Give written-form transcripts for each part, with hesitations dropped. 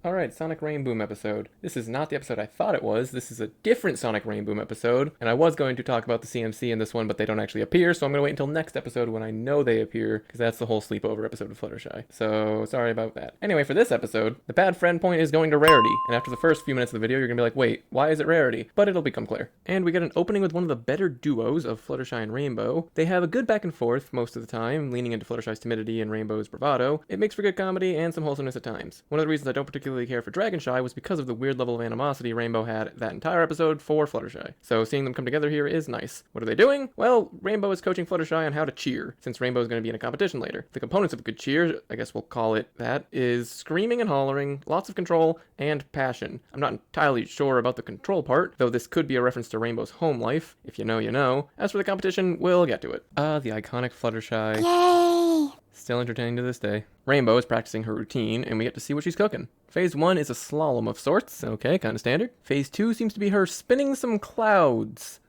Alright, Sonic Rainboom episode. This is not the episode I thought it was. This is a different Sonic Rainboom episode. And I was going to talk about the CMC in this one, but they don't actually appear, so I'm going to wait until next episode when I know they appear, because that's the whole sleepover episode of Fluttershy. So, sorry about that. Anyway, for this episode, the bad friend point is going to Rarity. And after the first few minutes of the video, you're going to be like, wait, why is it Rarity? But it'll become clear. And we get an opening with one of the better duos of Fluttershy and Rainbow. They have a good back and forth most of the time, leaning into Fluttershy's timidity and Rainbow's bravado. It makes for good comedy and some wholesomeness at times. One of the reasons I don't particularly care for Dragonshy was because of the weird level of animosity Rainbow had that entire episode for Fluttershy. So seeing them come together here is nice. What are they doing? Well, Rainbow is coaching Fluttershy on how to cheer, since Rainbow is going to be in a competition later. The components of a good cheer, I guess we'll call it that, is screaming and hollering, lots of control, and passion. I'm not entirely sure about the control part, though this could be a reference to Rainbow's home life. If you know, you know. As for the competition, we'll get to it. The iconic Fluttershy. Yay! Still entertaining to this day. Rainbow is practicing her routine, and we get to see what she's cooking. Phase 1 is a slalom of sorts. Okay, kind of standard. Phase 2 seems to be her spinning some clouds.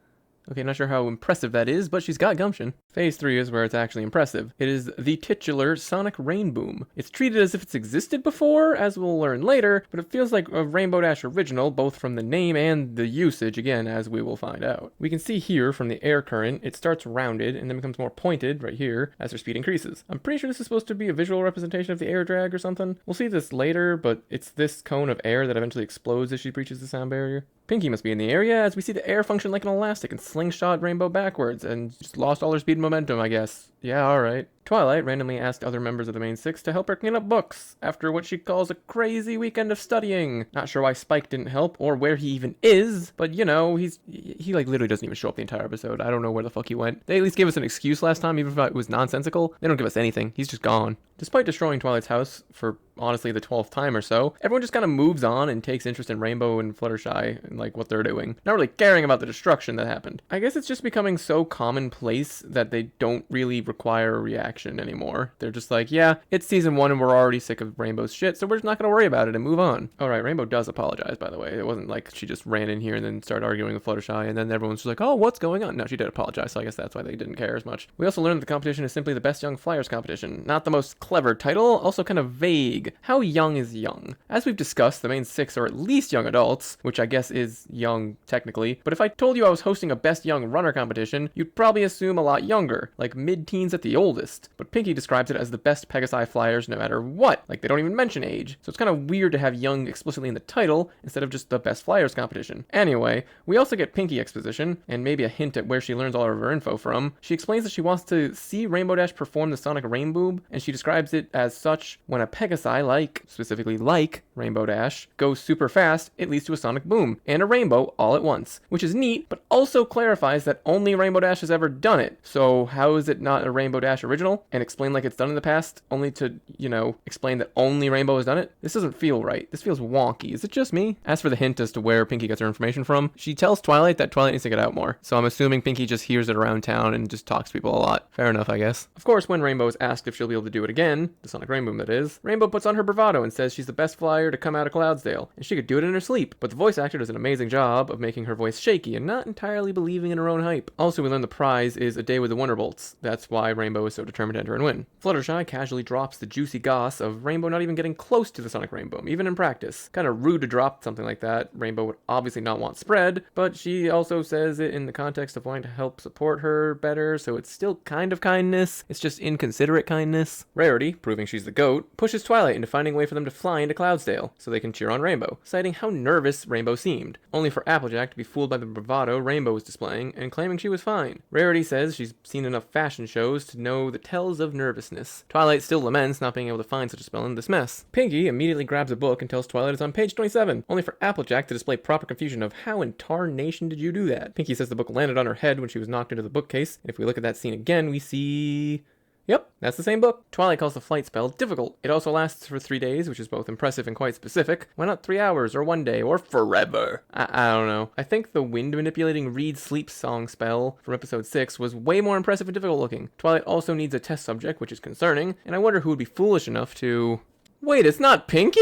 Okay, not sure how impressive that is, but she's got gumption. Phase 3 is where it's actually impressive. It is the titular Sonic Rainboom. It's treated as if it's existed before, as we'll learn later, but it feels like a Rainbow Dash original, both from the name and the usage, again, as we will find out. We can see here from the air current, it starts rounded and then becomes more pointed, right here, as her speed increases. I'm pretty sure this is supposed to be a visual representation of the air drag or something. We'll see this later, but it's this cone of air that eventually explodes as she breaches the sound barrier. Pinky must be in the area, as we see the air function like an elastic and slingshot Rainbow backwards, and just lost all her speed and momentum, I guess. Yeah, alright. Twilight randomly asked other members of the main six to help her clean up books, after what she calls a crazy weekend of studying. Not sure why Spike didn't help, or where he even is, but you know, he like literally doesn't even show up the entire episode. I don't know where the fuck he went. They at least gave us an excuse last time, even if it was nonsensical. They don't give us anything. He's just gone. Despite destroying Twilight's house for honestly the 12th time or so, everyone just kind of moves on and takes interest in Rainbow and Fluttershy and like what they're doing, not really caring about the destruction that happened. I guess it's just becoming so commonplace that they don't really require a reaction anymore. They're just like, yeah, it's season 1 and we're already sick of Rainbow's shit, so we're just not gonna worry about it and move on. Alright, Rainbow does apologize, by the way. It wasn't like she just ran in here and then started arguing with Fluttershy and then everyone's just like, oh, what's going on? No, she did apologize, so I guess that's why they didn't care as much. We also learned that the competition is simply the Best Young Flyers competition. Not the most clever title, also kind of vague. How young is young? As we've discussed, the main six are at least young adults, which I guess is young technically, but if I told you I was hosting a Best Young Runner competition, you'd probably assume a lot younger, like mid-teens at the oldest. But Pinky describes it as the best Pegasi flyers no matter what, like they don't even mention age, so it's kind of weird to have young explicitly in the title instead of just the best flyers competition. Anyway, we also get Pinky exposition, and maybe a hint at where she learns all of her info from. She explains that she wants to see Rainbow Dash perform the Sonic Rainboom, and she describes it as such: when a Pegasi, specifically like Rainbow Dash, goes super fast, it leads to a sonic boom, and a rainbow all at once, which is neat, but also clarifies that only Rainbow Dash has ever done it. So how is it not a Rainbow Dash original, and explain like it's done in the past, only to, you know, explain that only Rainbow has done it? This doesn't feel right. This feels wonky. Is it just me? As for the hint as to where Pinky gets her information from, she tells Twilight that Twilight needs to get out more, so I'm assuming Pinky just hears it around town and just talks to people a lot. Fair enough, I guess. Of course, when Rainbow is asked if she'll be able to do it again, the Sonic Rainboom that is, Rainbow puts on her bravado and says she's the best flyer to come out of Cloudsdale, and she could do it in her sleep, but the voice actor does an amazing job of making her voice shaky and not entirely believing in her own hype. Also, we learn the prize is a day with the Wonderbolts. That's why Rainbow is so determined to enter and win. Fluttershy casually drops the juicy goss of Rainbow not even getting close to the Sonic Rainboom, even in practice. Kind of rude to drop something like that. Rainbow would obviously not want spread, but she also says it in the context of wanting to help support her better, so it's still kind of kindness. It's just inconsiderate kindness. Rarity, proving she's the GOAT, pushes Twilight into finding a way for them to fly into Cloudsdale so they can cheer on Rainbow, citing how nervous Rainbow seemed, only for Applejack to be fooled by the bravado Rainbow was displaying and claiming she was fine. Rarity says she's seen enough fashion shows to know the tells of nervousness. Twilight still laments not being able to find such a spell in this mess. Pinky immediately grabs a book and tells Twilight it's on page 27, only for Applejack to display proper confusion of how in tarnation did you do that. Pinky says the book landed on her head when she was knocked into the bookcase, and if we look at that scene again, we see... Yep, that's the same book. Twilight calls the flight spell difficult. It also lasts for 3 days, which is both impressive and quite specific. Why not 3 hours, or 1 day, or forever? I don't know. I think the wind manipulating read sleep song spell from episode 6 was way more impressive and difficult looking. Twilight also needs a test subject, which is concerning, and I wonder who would be foolish enough to... Wait, it's not Pinky?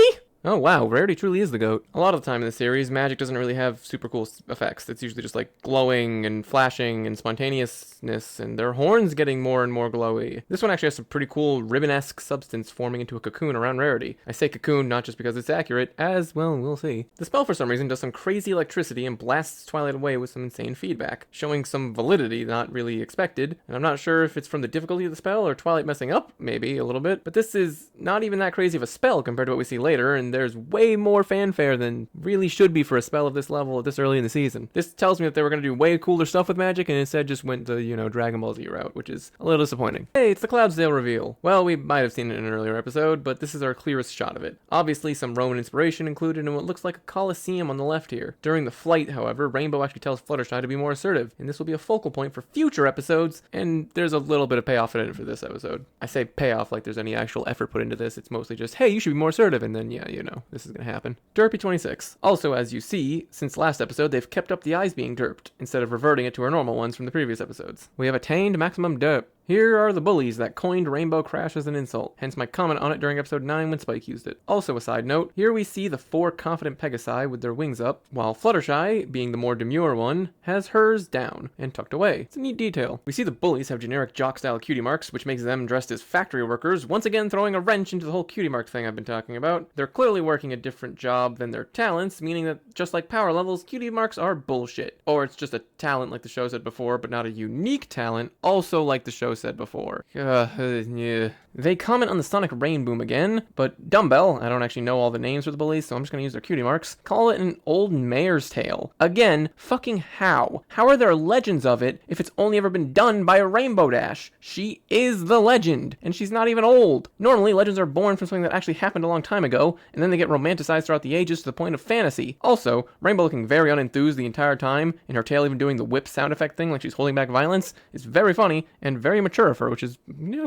Oh wow, Rarity truly is the GOAT. A lot of the time in the series, magic doesn't really have super cool effects. It's usually just like glowing and flashing and spontaneousness, and their horns getting more and more glowy. This one actually has some pretty cool ribbon-esque substance forming into a cocoon around Rarity. I say cocoon not just because it's accurate, as, well, we'll see. The spell for some reason does some crazy electricity and blasts Twilight away with some insane feedback, showing some validity not really expected, and I'm not sure if it's from the difficulty of the spell or Twilight messing up, maybe, a little bit, but this is not even that crazy of a spell compared to what we see later, and there's way more fanfare than really should be for a spell of this level this early in the season. This tells me that they were going to do way cooler stuff with magic, and instead just went the, Dragon Ball Z route, which is a little disappointing. Hey, it's the Cloudsdale reveal. Well, we might have seen it in an earlier episode, but this is our clearest shot of it. Obviously, some Roman inspiration included in what looks like a Colosseum on the left here. During the flight, however, Rainbow actually tells Fluttershy to be more assertive, and this will be a focal point for future episodes, and there's a little bit of payoff in it for this episode. I say payoff like there's any actual effort put into this. It's mostly just, hey, you should be more assertive, and then, yeah, this is gonna happen. Derpy26. Also, as you see, since last episode, they've kept up the eyes being derped, instead of reverting it to our normal ones from the previous episodes. We have attained maximum derp. Here are the bullies that coined Rainbow Crash as an insult, hence my comment on it during episode 9 when Spike used it. Also a side note, here we see the 4 confident Pegasi with their wings up, while Fluttershy, being the more demure one, has hers down and tucked away. It's a neat detail. We see the bullies have generic jock-style cutie marks, which makes them dressed as factory workers, once again throwing a wrench into the whole cutie mark thing I've been talking about. They're clearly working a different job than their talents, meaning that just like power levels, cutie marks are bullshit. Or it's just a talent like the show said before, but not a unique talent, also like the show said before. Yeah. They comment on the Sonic Rainboom again, but Dumbbell, I don't actually know all the names for the bullies, so I'm just gonna use their cutie marks, call it an old mare's tale. Again, fucking how? How are there legends of it if it's only ever been done by a Rainbow Dash? She is the legend, and she's not even old. Normally, legends are born from something that actually happened a long time ago, and then they get romanticized throughout the ages to the point of fantasy. Also, Rainbow looking very unenthused the entire time, and her tail even doing the whip sound effect thing like she's holding back violence, is very funny and very mature of her, which is,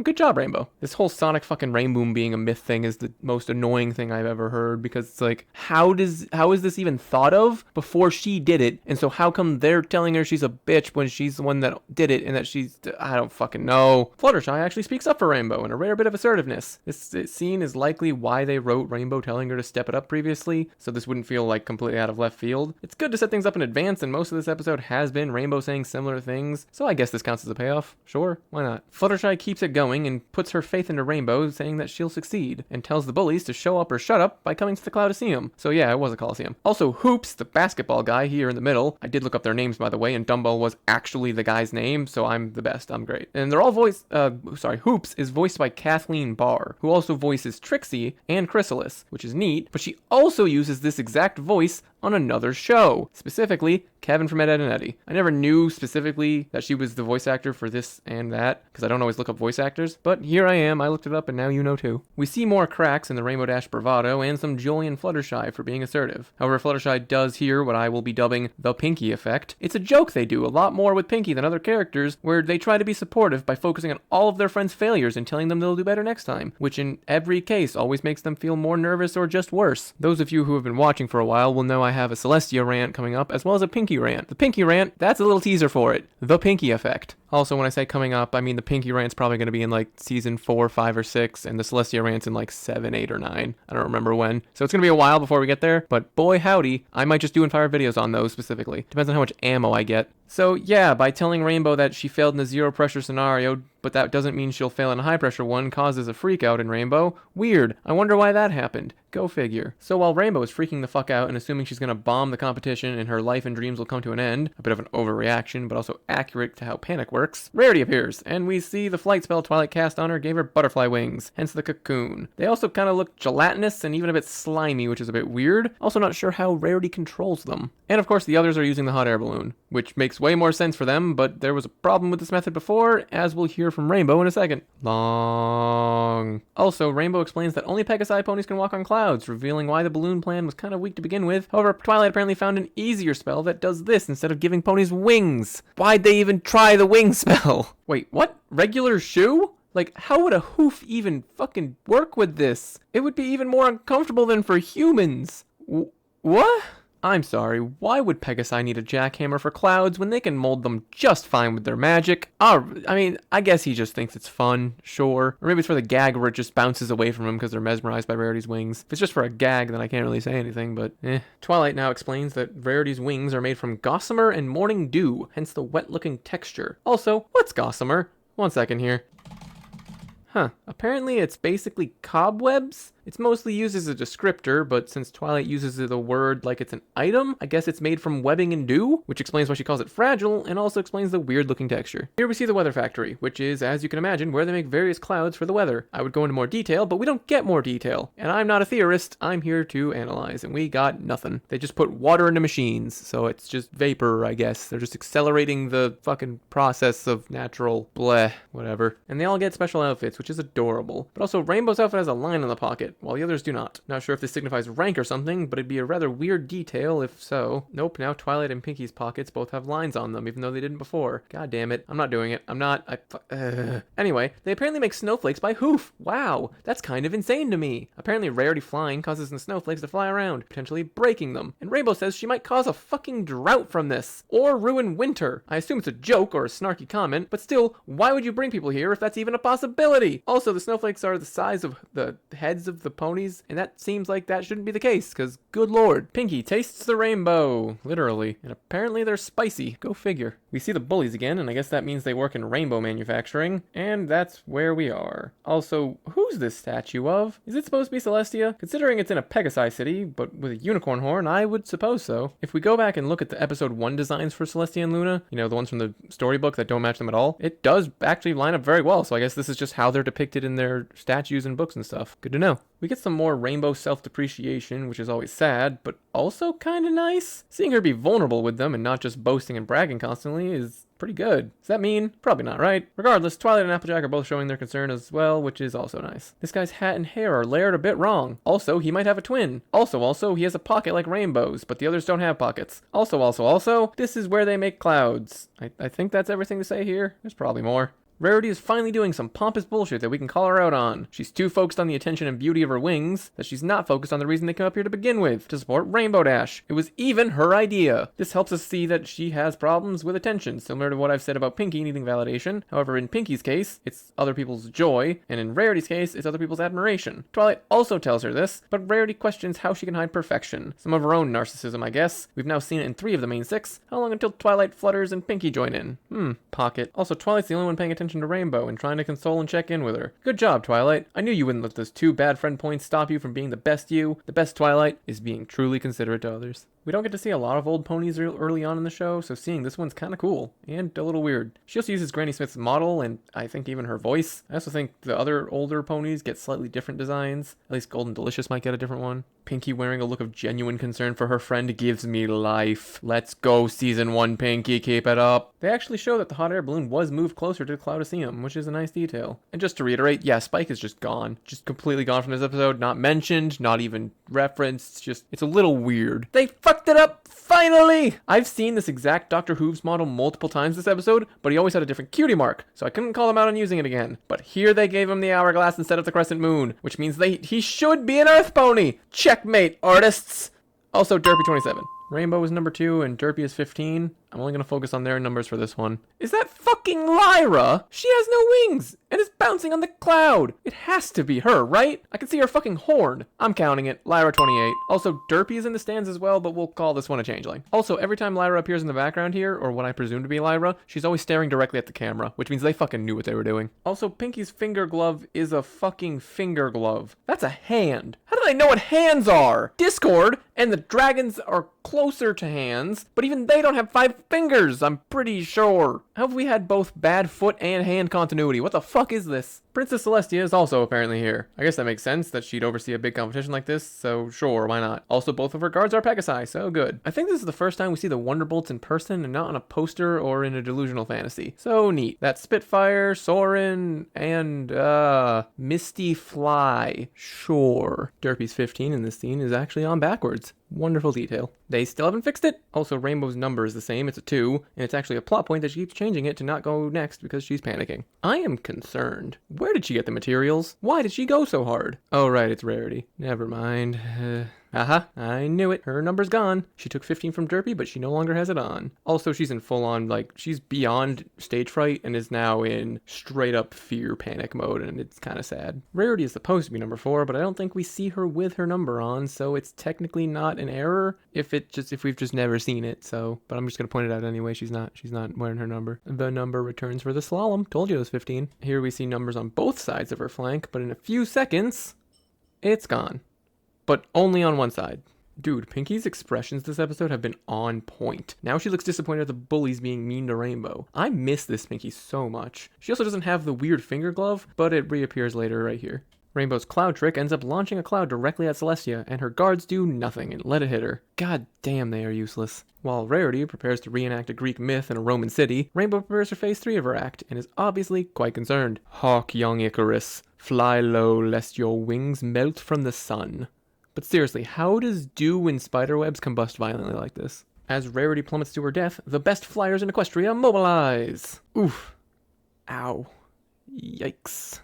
good job, Rainbow. This whole Sonic fucking Rainboom being a myth thing is the most annoying thing I've ever heard, because it's like, how is this even thought of before she did it? And so how come they're telling her she's a bitch when she's the one that did it, and that I don't fucking know. Fluttershy actually speaks up for Rainbow in a rare bit of assertiveness. This scene is likely why they wrote Rainbow telling her to step it up previously, so this wouldn't feel like completely out of left field. It's good to set things up in advance, and most of this episode has been Rainbow saying similar things, so I guess this counts as a payoff. Sure, why not? Fluttershy keeps it going and puts her faith into Rainbow, saying that she'll succeed, and tells the bullies to show up or shut up by coming to the Cloudsdale. So yeah, it was a Coliseum. Also, Hoops, the basketball guy here in the middle, I did look up their names by the way, and Dumbbell was actually the guy's name, so I'm the best, I'm great. And they're all Hoops is voiced by Kathleen Barr, who also voices Trixie and Chrysalis, which is neat, but she also uses this exact voice on another show, specifically Kevin from Ed, Edd and Eddy. I never knew specifically that she was the voice actor for this and that, because I don't always look up voice actors, but here I am, I looked it up and now you know too. We see more cracks in the Rainbow Dash bravado and some joy in Fluttershy for being assertive. However, Fluttershy does hear what I will be dubbing the Pinky effect. It's a joke they do a lot more with Pinky than other characters, where they try to be supportive by focusing on all of their friends' failures and telling them they'll do better next time, which in every case always makes them feel more nervous or just worse. Those of you who have been watching for a while will know I have a Celestia rant coming up, as well as a Pinky rant. The Pinky rant, that's a little teaser for it. The Pinky effect. Also, when I say coming up, I mean the Pinky rant's probably going to be in like season 4, 5, or 6, and the Celestia rant's in like 7, 8, or 9. I don't remember when. So it's going to be a while before we get there, but boy howdy, I might just do Fire videos on those specifically. Depends on how much ammo I get. So yeah, by telling Rainbow that she failed in the zero pressure scenario, but that doesn't mean she'll fail in a high pressure one, causes a freak out in Rainbow. Weird. I wonder why that happened. Go figure. So while Rainbow is freaking the fuck out and assuming she's gonna bomb the competition and her life and dreams will come to an end, a bit of an overreaction, but also accurate to how panic works, Rarity appears, and we see the flight spell Twilight cast on her gave her butterfly wings, hence the cocoon. They also kind of look gelatinous and even a bit slimy, which is a bit weird. Also not sure how Rarity controls them. And of course the others are using the hot air balloon, which makes way more sense for them, but there was a problem with this method before, as we'll hear from Rainbow in a second. Long. Also, Rainbow explains that only Pegasi ponies can walk on clouds, revealing why the balloon plan was kind of weak to begin with. However, Twilight apparently found an easier spell that does this instead of giving ponies wings. Why'd they even try the wing spell? Wait, what? Regular shoe? Like, how would a hoof even fucking work with this? It would be even more uncomfortable than for humans. What? I'm sorry, why would Pegasi need a jackhammer for clouds when they can mold them just fine with their magic? I mean, I guess he just thinks it's fun, sure. Or maybe it's for the gag where it just bounces away from him because they're mesmerized by Rarity's wings. If it's just for a gag, then I can't really say anything, but eh. Twilight now explains that Rarity's wings are made from gossamer and morning dew, hence the wet-looking texture. Also, what's gossamer? 1 second here. Huh. Apparently it's basically cobwebs? It's mostly used as a descriptor, but since Twilight uses the word like it's an item, I guess it's made from webbing and dew, which explains why she calls it fragile, and also explains the weird-looking texture. Here we see the weather factory, which is, as you can imagine, where they make various clouds for the weather. I would go into more detail, but we don't get more detail. And I'm not a theorist, I'm here to analyze, and we got nothing. They just put water into machines, so it's just vapor, I guess. They're just accelerating the fucking process of natural bleh, whatever. And they all get special outfits, which is adorable. But also, Rainbow's outfit has a line on the pocket, while the others do not. Not sure if this signifies rank or something, but it'd be a rather weird detail if so. Nope, now Twilight and Pinky's pockets both have lines on them, even though they didn't before. God damn it. I'm not doing it. I'm not. Anyway, they apparently make snowflakes by hoof. Wow, that's kind of insane to me. Apparently Rarity flying causes the snowflakes to fly around, potentially breaking them. And Rainbow says she might cause a fucking drought from this. Or ruin winter. I assume it's a joke or a snarky comment, but still, why would you bring people here if that's even a possibility? Also, the snowflakes are the size of the heads of the ponies, and that seems like that shouldn't be the case, because good lord. Pinky tastes the rainbow, literally, and apparently they're spicy. Go figure. We see the bullies again, and I guess that means they work in rainbow manufacturing, and that's where we are. Also, who's this statue of? Is it supposed to be Celestia? Considering it's in a Pegasi city, but with a unicorn horn, I would suppose so. If we go back and look at the episode 1 designs for Celestia and Luna, you know, the ones from the storybook that don't match them at all, it does actually line up very well, so I guess this is just how they're depicted in their statues and books and stuff. Good to know. We get some more rainbow self-depreciation, which is always sad, but also kind of nice. Seeing her be vulnerable with them and not just boasting and bragging constantly is pretty good. Does that mean? Probably not, right? Regardless, Twilight and Applejack are both showing their concern as well, which is also nice. This guy's hat and hair are layered a bit wrong. Also, he might have a twin. Also, he has a pocket like Rainbow's, but the others don't have pockets. Also, this is where they make clouds. I think that's everything to say here. There's probably more. Rarity is finally doing some pompous bullshit that we can call her out on. She's too focused on the attention and beauty of her wings that she's not focused on the reason they come up here to begin with, to support Rainbow Dash. It was even her idea. This helps us see that she has problems with attention, similar to what I've said about Pinky needing validation. However, in Pinky's case, it's other people's joy, and in Rarity's case, it's other people's admiration. Twilight also tells her this, but Rarity questions how she can hide perfection. Some of her own narcissism, I guess. We've now seen it in 3 of the main 6. How long until Twilight, Flutters, and Pinky join in? Pocket. Also, Twilight's the only one paying attention to Rainbow and trying to console and check in with her. Good job, Twilight. I knew you wouldn't let those 2 bad friend points stop you from being the best you. The best Twilight is being truly considerate to others. We don't get to see a lot of old ponies early on in the show, so seeing this one's kind of cool, and a little weird. She also uses Granny Smith's model, and I think even her voice. I also think the other older ponies get slightly different designs. At least Golden Delicious might get a different one. Pinky wearing a look of genuine concern for her friend gives me life. Let's go, Season 1 Pinky, keep it up. They actually show that the hot air balloon was moved closer to Cloudaceum, which is a nice detail. And just to reiterate, yeah, Spike is just gone. Just completely gone from this episode, not mentioned, not even referenced, it's a little weird. They fucked it up! Finally! I've seen this exact Dr. Hooves model multiple times this episode, but he always had a different cutie mark, so I couldn't call him out on using it again. But here they gave him the hourglass instead of the crescent moon, which means he should be an Earth pony! Checkmate, artists! Also, Derpy27. Rainbow is number 2 and Derpy is 15. I'm only going to focus on their numbers for this one. Is that fucking Lyra? She has no wings and is bouncing on the cloud. It has to be her, right? I can see her fucking horn. I'm counting it. Lyra 28. Also, Derpy is in the stands as well, but we'll call this one a changeling. Also, every time Lyra appears in the background here, or what I presume to be Lyra, she's always staring directly at the camera, which means they fucking knew what they were doing. Also, Pinky's finger glove is a fucking finger glove. That's a hand. How did I know what hands are? Discord and the dragons are closer to hands, but even they don't have 5 fingers, I'm pretty sure. How have we had both bad foot and hand continuity? What the fuck is this? Princess Celestia is also apparently here. I guess that makes sense that she'd oversee a big competition like this, so sure, why not? Also, both of her guards are Pegasi, so good. I think this is the first time we see the Wonderbolts in person and not on a poster or in a delusional fantasy. So neat. That's Spitfire, Soren, and Misty Fly. Sure. Derpy's 15 in this scene is actually on backwards. Wonderful detail. They still haven't fixed it. Also, Rainbow's number is the same. It's a 2, and it's actually a plot point that she keeps changing it to not go next because she's panicking. I am concerned. Where did she get the materials? Why did she go so hard? Oh, right, it's Rarity. Never mind. Aha, I knew it. Her number's gone. She took 15 from Derpy, but she no longer has it on. Also, she's in full on, like, she's beyond stage fright and is now in straight up fear panic mode, and it's kind of sad. Rarity is supposed to be number 4, but I don't think we see her with her number on, so it's technically not an error if we've just never seen it. So, but I'm just gonna point it out anyway. She's not wearing her number. The number returns for the slalom. Told you it was 15. Here we see numbers on both sides of her flank, but in a few seconds, it's gone. But only on one side. Dude, Pinky's expressions this episode have been on point. Now she looks disappointed at the bullies being mean to Rainbow. I miss this Pinky so much. She also doesn't have the weird finger glove, but it reappears later right here. Rainbow's cloud trick ends up launching a cloud directly at Celestia, and her guards do nothing and let it hit her. God damn, they are useless. While Rarity prepares to reenact a Greek myth in a Roman city, Rainbow prepares for phase 3 of her act and is obviously quite concerned. Hawk, young Icarus, fly low lest your wings melt from the sun. But seriously, how does dew and spiderwebs combust violently like this? As Rarity plummets to her death, the best flyers in Equestria mobilize! Oof. Ow. Yikes.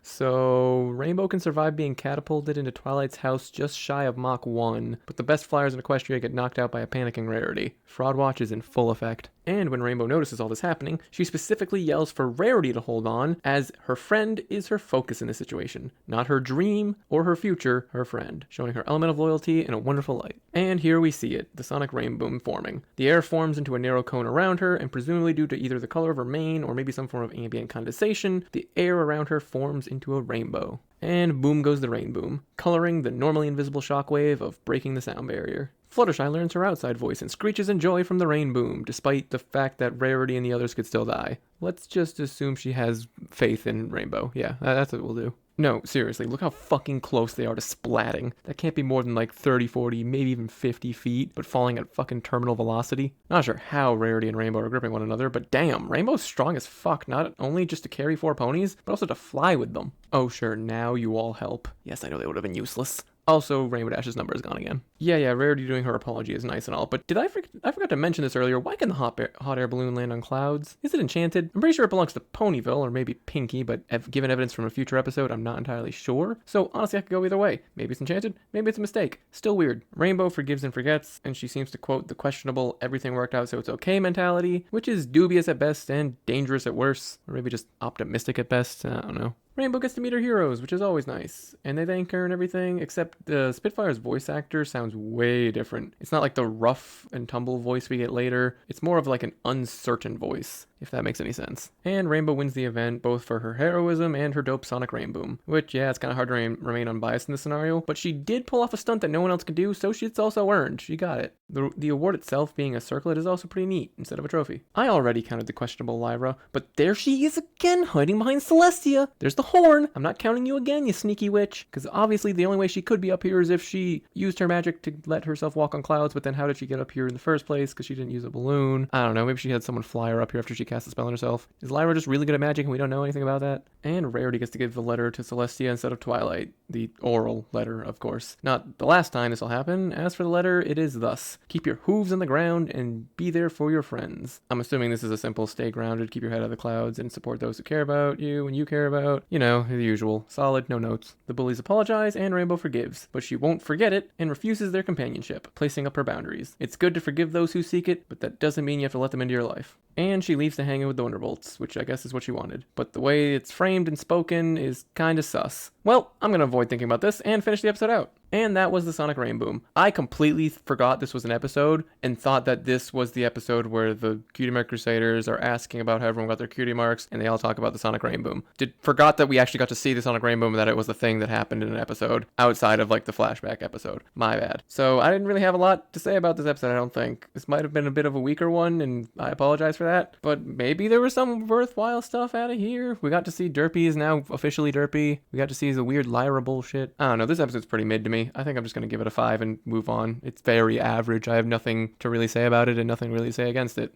So Rainbow can survive being catapulted into Twilight's house just shy of Mach 1, but the best flyers in Equestria get knocked out by a panicking Rarity. Fraud Watch is in full effect. And when Rainbow notices all this happening, she specifically yells for Rarity to hold on, as her friend is her focus in this situation. Not her dream or her future, her friend, showing her element of loyalty in a wonderful light. And here we see it, the Sonic Rainboom forming. The air forms into a narrow cone around her, and presumably due to either the color of her mane or maybe some form of ambient condensation, the air around her forms into a rainbow. And boom goes the Rainboom, coloring the normally invisible shockwave of breaking the sound barrier. Fluttershy learns her outside voice and screeches in joy from the Rainboom, despite the fact that Rarity and the others could still die. Let's just assume she has faith in Rainbow. Yeah, that's what we'll do. No, seriously, look how fucking close they are to splatting. That can't be more than like 30, 40, maybe even 50 feet, but falling at fucking terminal velocity. Not sure how Rarity and Rainbow are gripping one another, but damn, Rainbow's strong as fuck, not only just to carry 4 ponies, but also to fly with them. Oh sure, now you all help. Yes, I know they would have been useless. Also, Rainbow Dash's number is gone again. Yeah, Rarity doing her apology is nice and all, but I forgot to mention this earlier. Why can the hot air balloon land on clouds? Is it enchanted? I'm pretty sure it belongs to Ponyville, or maybe Pinky, but given evidence from a future episode, I'm not entirely sure. So honestly, I could go either way. Maybe it's enchanted, maybe it's a mistake. Still weird. Rainbow forgives and forgets, and she seems to quote the questionable everything worked out so it's okay mentality, which is dubious at best and dangerous at worst, or maybe just optimistic at best. I don't know. Rainbow gets to meet her heroes, which is always nice, and they thank her and everything, except the Spitfire's voice actor sounds way different. It's not like the rough and tumble voice we get later, it's more of like an uncertain voice, if that makes any sense. And Rainbow wins the event, both for her heroism and her dope Sonic Rainboom, which, yeah, it's kind of hard to remain unbiased in this scenario, but she did pull off a stunt that no one else could do, so it's also earned. She got it. The award itself being a circlet is also pretty neat, instead of a trophy. I already counted the questionable Lyra, but there she is again, hiding behind Celestia. There's the horn. I'm not counting you again, you sneaky witch, because obviously the only way she could be up here is if she used her magic to let herself walk on clouds, but then how did she get up here in the first place? Because she didn't use a balloon. I don't know, maybe she had someone fly her up here after she cast the spell on herself. Is Lyra just really good at magic and we don't know anything about that? And Rarity gets to give the letter to Celestia instead of Twilight. The oral letter, of course. Not the last time this will happen. As for the letter, it is thus. Keep your hooves on the ground and be there for your friends. I'm assuming this is a simple stay grounded, keep your head out of the clouds, and support those who care about you and you care about, you know, the usual. Solid, no notes. The bullies apologize and Rainbow forgives, but she won't forget it and refuses their companionship, placing up her boundaries. It's good to forgive those who seek it, but that doesn't mean you have to let them into your life. And she leaves to hang out with the Wonderbolts, which I guess is what she wanted. But the way it's framed and spoken is kinda sus. Well, I'm gonna avoid thinking about this and finish the episode out. And that was the Sonic Rainboom. I completely forgot this was an episode and thought that this was the episode where the Cutie Mark Crusaders are asking about how everyone got their cutie marks and they all talk about the Sonic Rainboom. Forgot that we actually got to see the Sonic Rainboom and that it was the thing that happened in an episode outside of like the flashback episode. My bad. So I didn't really have a lot to say about this episode, I don't think. This might have been a bit of a weaker one and I apologize for that. But maybe there was some worthwhile stuff out of here. We got to see Derpy is now officially Derpy. We got to see the weird Lyra bullshit. I don't know, this episode's pretty mid to me. I think I'm just going to give it a 5 and move on. It's very average. I have nothing to really say about it and nothing really to say against it.